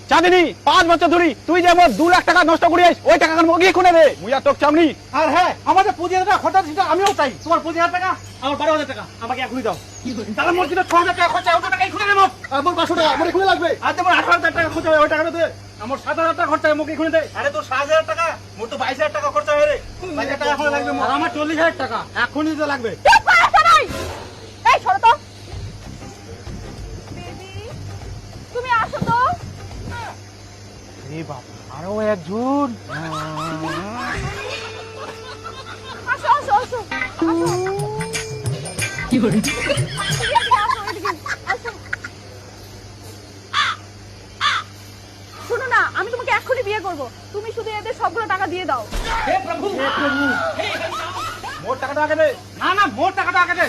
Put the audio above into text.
চাঁদিনী 5 বছর ধরে তুই যে মোর 2 লাখ টাকা নষ্ট করিস ওই টাকা মগিয়ে খুনে দে মুইয়া তোক চামনি। আর হ্যাঁ আমাদের 25,000 টাকা খরচা সেটা আমিও চাই। তোমার 25,000 টাকা আমার 12,000 টাকা আমাকে এখনই দাও। তাহলে মোর যেটা 6,000 টাকা খরচা ওই টাকাই খুলে দেব। আমার 500 টাকা আমার খুলে লাগবে। আর তোমার 18,000 টাকা খরচা ওই টাকাটা দে। আমার 7,000 টাকা খরচা আমাকে খুলে দে। আরে তোর 7,000 টাকা মোর তো 22,000 টাকা খরচা হয়ে রে। 22,000 টাকা এখন লাগবে মোর। আর আমার 40,000 টাকা এখনই দিতে লাগবে। এই সরো তো বেবি, তুমি আসো তো। এ বাবা আরো একজন। আসো আসো আসো কি করে শোনো না, আমি তোমাকে এক্ষুনি বিয়ে করব, তুমি শুধু এদের সবগুলো টাকা দিয়ে দাও। হে প্রভু হে প্রভু মোর টাকাটা আগে দে। না না মোর টাকাটা আগে দে।